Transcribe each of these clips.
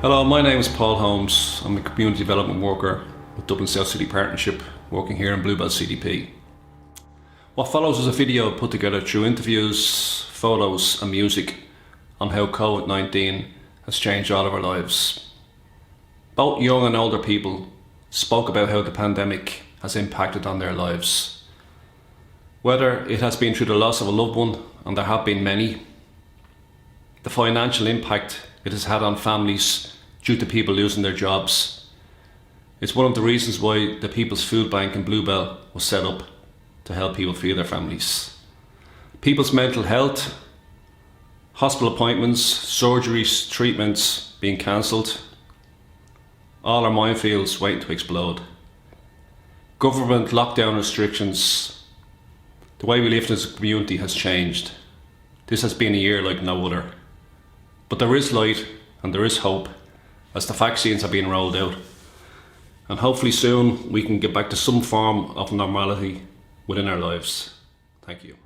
Hello, my name is Paul Holmes. I'm a community development worker with Dublin South City Partnership, working here in Bluebell CDP. What follows is a video put together through interviews, photos and music on how COVID-19 has changed all of our lives. Both young and older people spoke about how the pandemic has impacted on their lives. Whether it has been through the loss of a loved one, and there have been many, the financial impact it has had on families due to people losing their jobs. It's one of the reasons why the People's Foodbank in Bluebell was set up to help people feed their families. People's mental health, hospital appointments, surgeries, treatments being cancelled, all are minefields waiting to explode. Government lockdown restrictions, the way we live as a community has changed. This has been a year like no other. But there is light and there is hope as the vaccines are being rolled out. And hopefully soon we can get back to some form of normality within our lives. Thank you.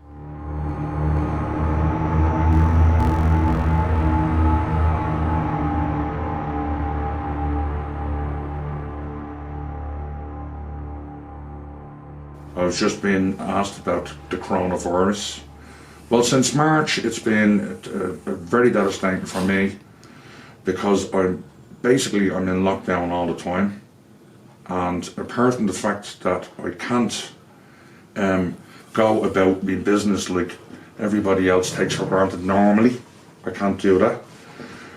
I was just being asked about the coronavirus. Well, since March, it's been very devastating for me because I'm in lockdown all the time. And apart from the fact that I can't go about my business like everybody else takes for granted normally, I can't do that.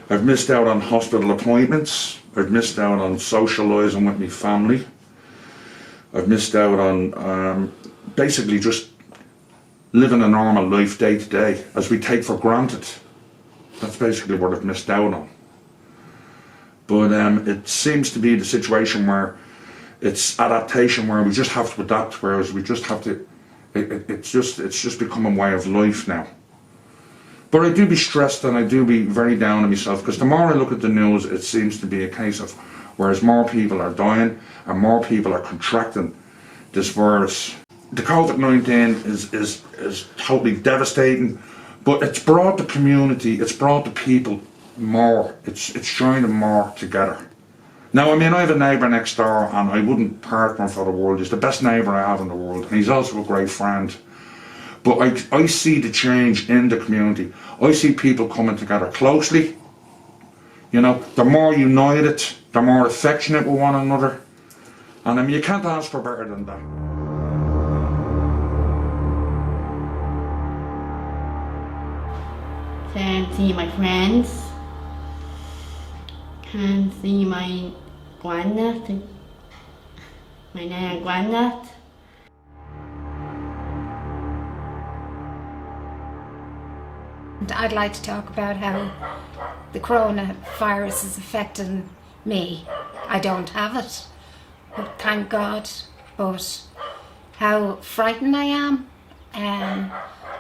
I've missed out on hospital appointments. I've missed out on socialising with my family. I've missed out on basically just living a normal life day to day, as we take for granted. That's basically what I've missed out on. But it seems to be the situation where it's adaptation, where we just have to adapt, whereas we just have to, it's just become a way of life now. But I do be stressed and I do be very down on myself, because the more I look at the news, it seems to be a case of, whereas more people are dying and more people are contracting this virus. The COVID-19 is totally devastating, but it's brought the community, it's brought the people more, it's joined them more together. Now, I mean, I have a neighbour next door and I wouldn't part him for the world. He's the best neighbour I have in the world, and he's also a great friend. But I see the change in the community. I see people coming together closely. You know, they're more united, they're more affectionate with one another. And I mean, you can't ask for better than that. Can't see my friends. Can't see my granddad, my nan and granddad. And I'd like to talk about how the coronavirus is affecting me. I don't have it, but thank God. But how frightened I am,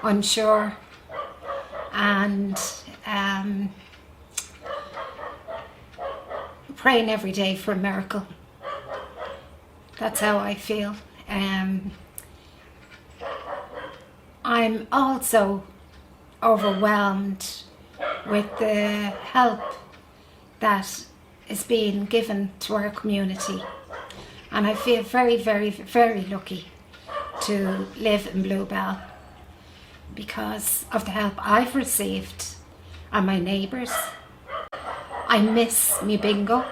unsure, and praying every day for a miracle. That's how I feel. I'm also overwhelmed with the help that is being given to our community, and I feel very, very, very lucky to live in Bluebell because of the help I've received and my neighbours. I miss me bingo,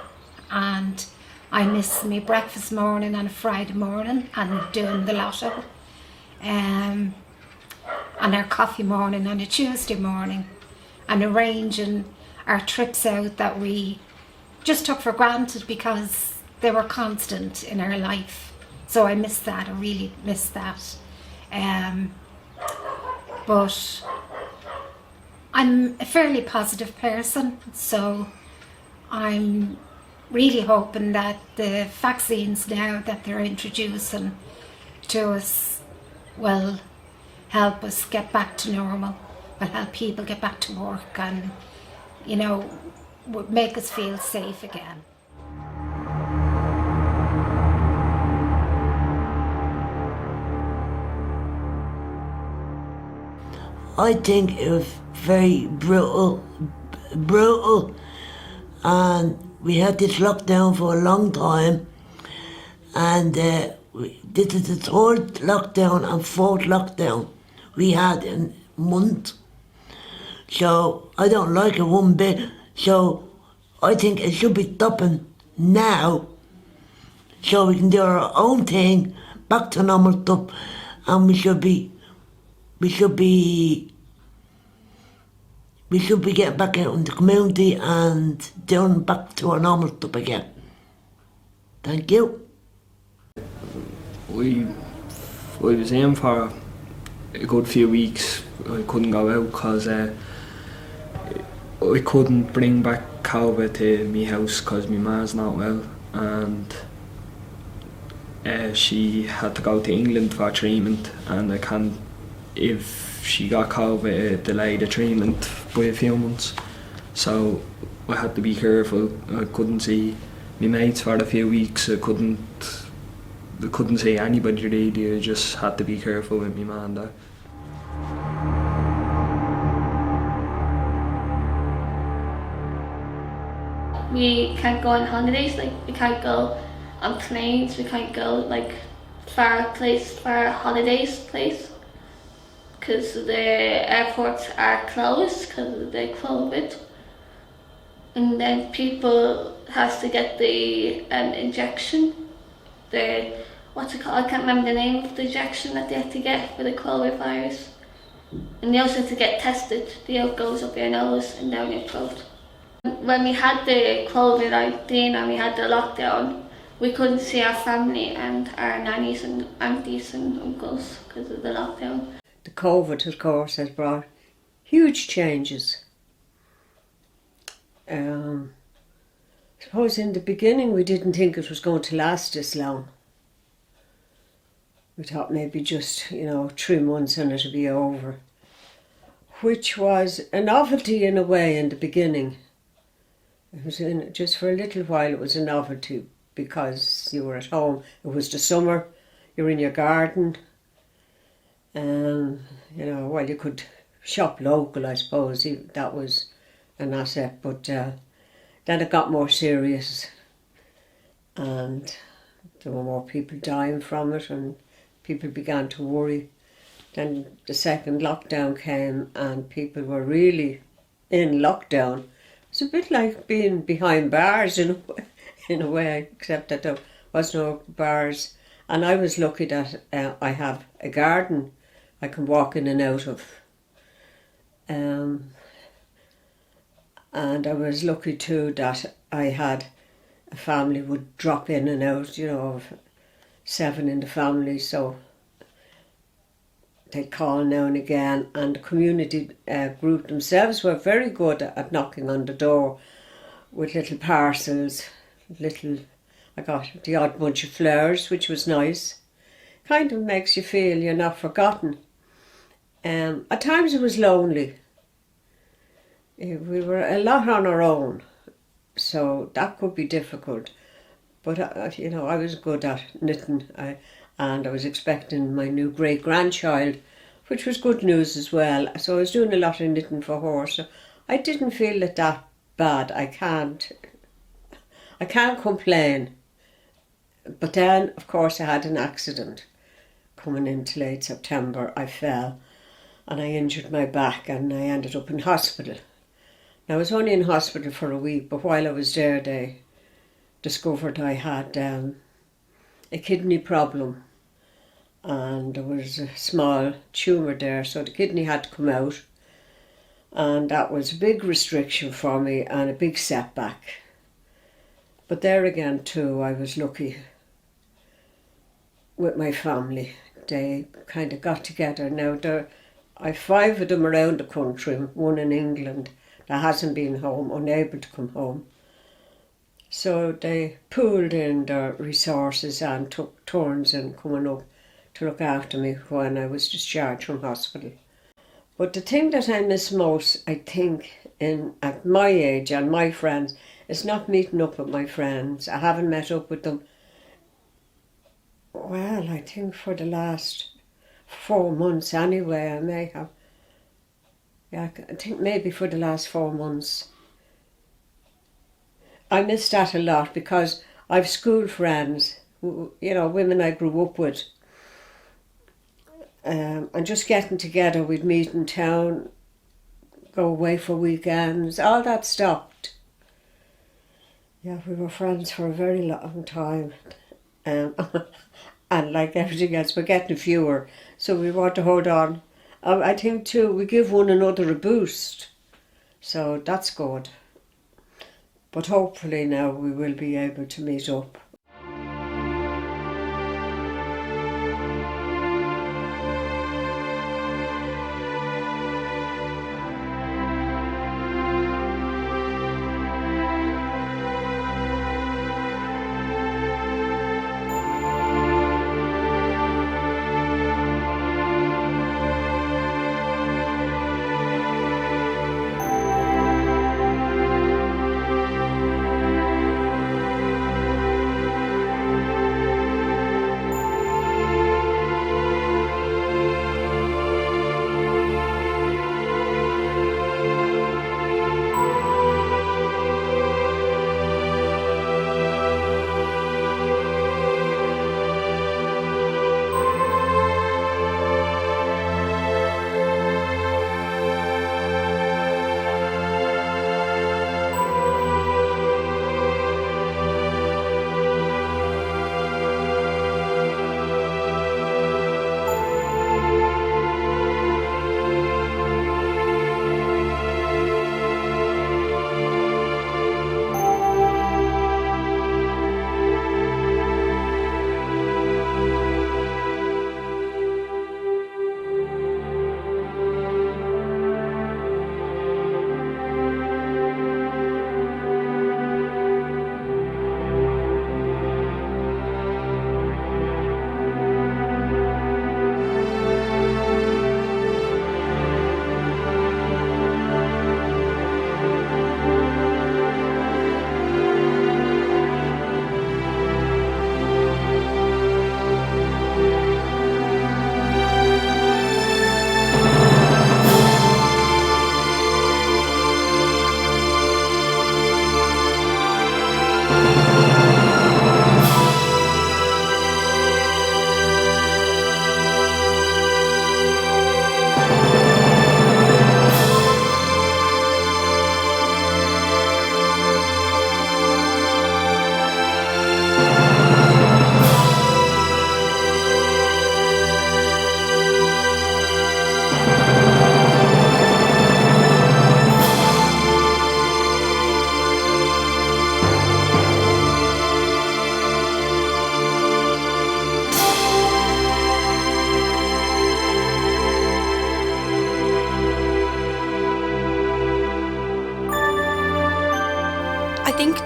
and I miss me breakfast morning on a Friday morning and doing the lotto, and our coffee morning on a Tuesday morning, and arranging our trips out that we just took for granted because they were constant in our life. So I miss that, I really miss that. But I'm a fairly positive person, so I'm really hoping that the vaccines now that they're introducing to us will help us get back to normal, will help people get back to work, and, you know, would make us feel safe again. I think it was very brutal, and we had this lockdown for a long time, and this is the third lockdown and fourth lockdown we had in a month. So I don't like it one bit. So I think it should be stopping now, so we can do our own thing, back to normal stuff, and we should be getting back out in the community and doing back to our normal stuff again. Thank you. I was in for a good few weeks. I couldn't go out because I couldn't bring back COVID to my house because my ma's not well, and she had to go to England for treatment, and I can't, if she got COVID, delay the treatment by a few months. So I had to be careful. I couldn't see my mates for a few weeks. I couldn't see anybody really. I just had to be careful with my ma and dad. We can't go on holidays, like we can't go on planes, we can't go like far holidays place, because the airports are closed because of the COVID. And then people has to get the injection, what's it called, I can't remember the name of the injection that they have to get for the COVID virus. And they also have to get tested. The oak goes up your nose and down your throat. When we had the COVID-19 and we had the lockdown, we couldn't see our family and our nannies and aunties and uncles because of the lockdown. The COVID, of course, has brought huge changes. I suppose in the beginning we didn't think it was going to last this long. We thought maybe just, 3 months and it'll be over, which was a novelty in a way in the beginning. It was just for a little while it was a novelty because you were at home. It was the summer, you were in your garden, well, you could shop local, I suppose. That was an asset, but then it got more serious and there were more people dying from it and people began to worry. Then the second lockdown came and people were really in lockdown. It's a bit like being behind bars in a way, except that there was no bars. And I was lucky that I have a garden I can walk in and out of. And I was lucky too that I had a family would drop in and out, of 7 in the family, so they'd call now and again, and the community group themselves were very good at knocking on the door with little parcels, I got the odd bunch of flowers, which was nice. Kind of makes you feel you're not forgotten. At times it was lonely. We were a lot on our own, so that could be difficult. But I was good at knitting, and I was expecting my new great-grandchild, which was good news as well. So I was doing a lot of knitting for her, so I didn't feel it that bad. I can't complain. But then, of course, I had an accident coming into late September. I fell and I injured my back and I ended up in hospital. Now, I was only in hospital for a week, but while I was there, they discovered I had a kidney problem and there was a small tumour there, so the kidney had to come out, and that was a big restriction for me and a big setback. But there again too, I was lucky with my family. They kind of got together. Now I've 5 of them around the country, 1 in England that hasn't been home, unable to come home. So they pooled in their resources and took turns in coming up to look after me when I was discharged from hospital. But the thing that I miss most, I think, at my age and my friends, is not meeting up with my friends. I haven't met up with them, well, I think for the last 4 months anyway. I may have, I think maybe for the last 4 months. I miss that a lot because I've school friends, women I grew up with. And just getting together, we'd meet in town, go away for weekends, all that stopped. Yeah, we were friends for a very long time. And like everything else, we're getting fewer, so we want to hold on. I think too, we give one another a boost, so that's good. But hopefully now we will be able to meet up.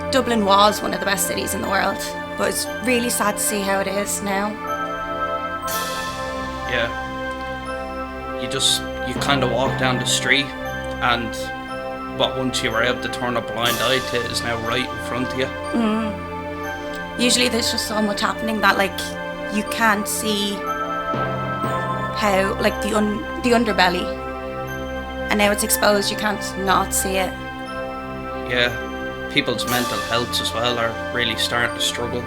Dublin was one of the best cities in the world, but it's really sad to see how it is now. Yeah. You kind of walk down the street and what once you were able to turn a blind eye to is now right in front of you. Usually there's just so much happening that you can't see how the underbelly, and now it's exposed, you can't not see it. Yeah. People's mental health as well are really starting to struggle.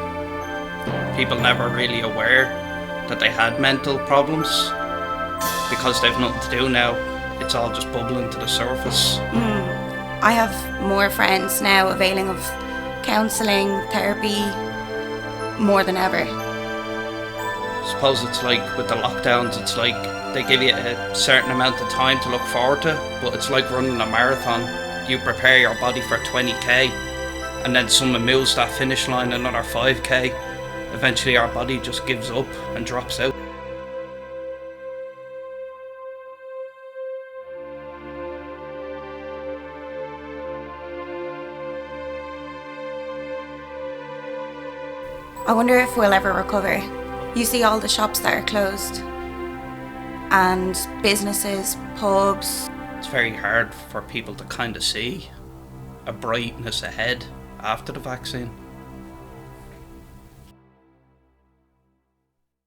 People never really aware that they had mental problems because they've nothing to do now. It's all just bubbling to the surface. I have more friends now availing of counselling, therapy, more than ever. I suppose it's like with the lockdowns, it's like they give you a certain amount of time to look forward to, but it's like running a marathon. You prepare your body for 20k and then someone moves that finish line another 5k. Eventually our body just gives up and drops out. I wonder if we'll ever recover. You see all the shops that are closed and businesses, pubs. It's very hard for people to kind of see a brightness ahead after the vaccine.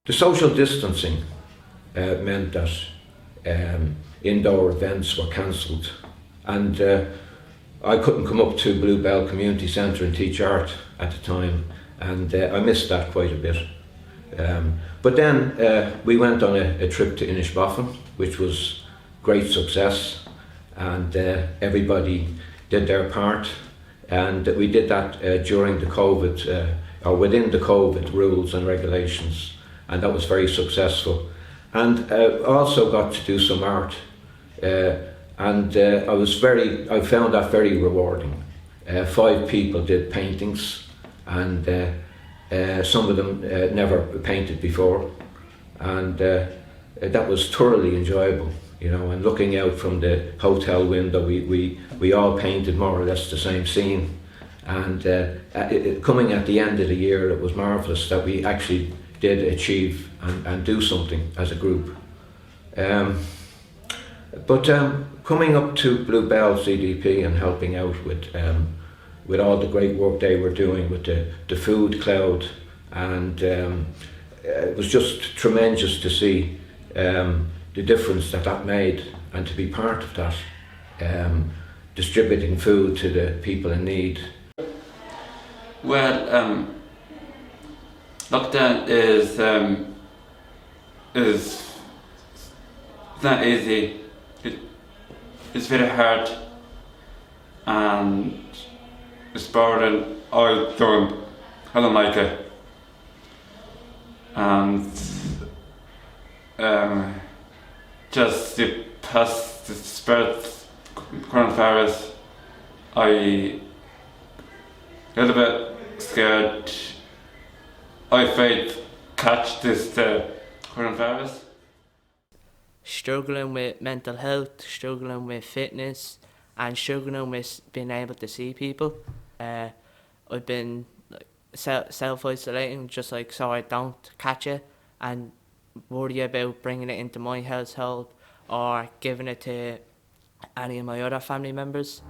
The social distancing meant that indoor events were cancelled, and I couldn't come up to Bluebell Community Centre and teach art at the time, and I missed that quite a bit. But then we went on a trip to Inishbofin, which was great success, and everybody did their part, and we did that during the COVID, or within the COVID rules and regulations, and that was very successful. And also got to do some art, and I found that very rewarding. 5 people did paintings, and some of them never painted before, and that was thoroughly enjoyable, you know. And looking out from the hotel window, we all painted more or less the same scene, and coming at the end of the year, it was marvellous that we actually did achieve and do something as a group. But coming up to Bluebell CDP and helping out with all the great work they were doing with the food cloud, and it was just tremendous to see the difference that made, and to be part of that, distributing food to the people in need. Well, lockdown is not easy. It's very hard, and it's boring. I don't like it, and just the past the spread coronavirus, I got a bit scared. I afraid catch this coronavirus. Struggling with mental health, struggling with fitness, and struggling with being able to see people. I've been self-isolating just so I don't catch it, and worry about bringing it into my household or giving it to any of my other family members.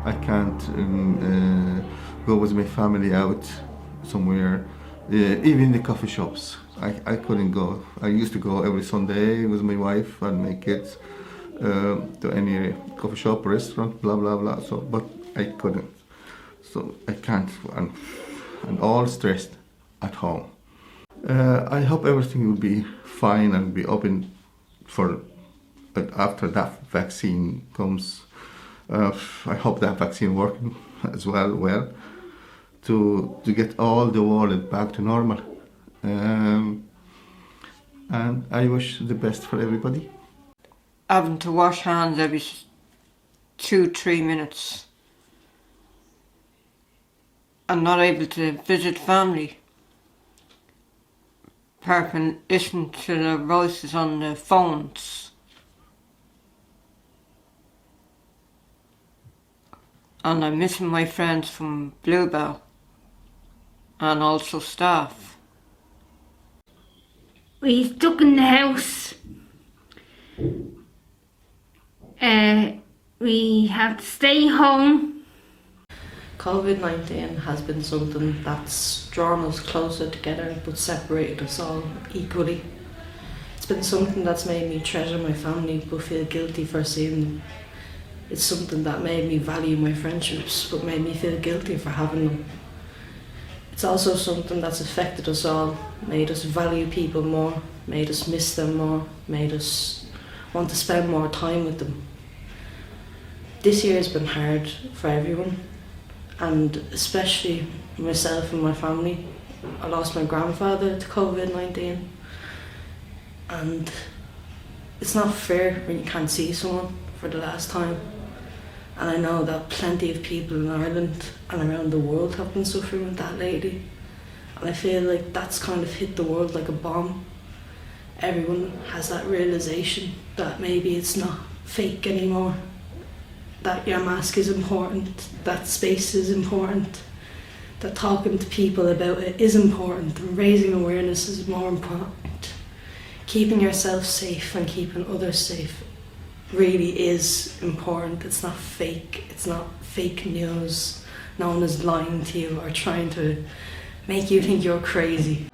I can't go with my family out somewhere, even the coffee shops. I couldn't go. I used to go every Sunday with my wife and my kids to any coffee shop, restaurant, blah blah blah. So, but I couldn't. So I can't, and all stressed at home. I hope everything will be fine and be open for after that vaccine comes. I hope that vaccine working as well to get all the world back to normal. And I wish the best for everybody. Having to wash hands every 2-3 minutes and not able to visit family. Apart from listening to their voices on the phones. And I'm missing my friends from Bluebell and also staff. We stuck in the house. We have to stay home. COVID-19 has been something that's drawn us closer together but separated us all equally. It's been something that's made me treasure my family but feel guilty for seeing them. It's something that made me value my friendships but made me feel guilty for having them. It's also something that's affected us all, made us value people more, made us miss them more, made us want to spend more time with them. This year has been hard for everyone, and especially myself and my family. I lost my grandfather to COVID-19, and it's not fair when you can't see someone for the last time. And I know that plenty of people in Ireland and around the world have been suffering with that lately. And I feel like that's kind of hit the world like a bomb. Everyone has that realisation that maybe it's not fake anymore. That your mask is important, that space is important, that talking to people about it is important, and raising awareness is more important. Keeping yourself safe and keeping others safe really is important. It's not fake. It's not fake news. No one is lying to you or trying to make you think you're crazy.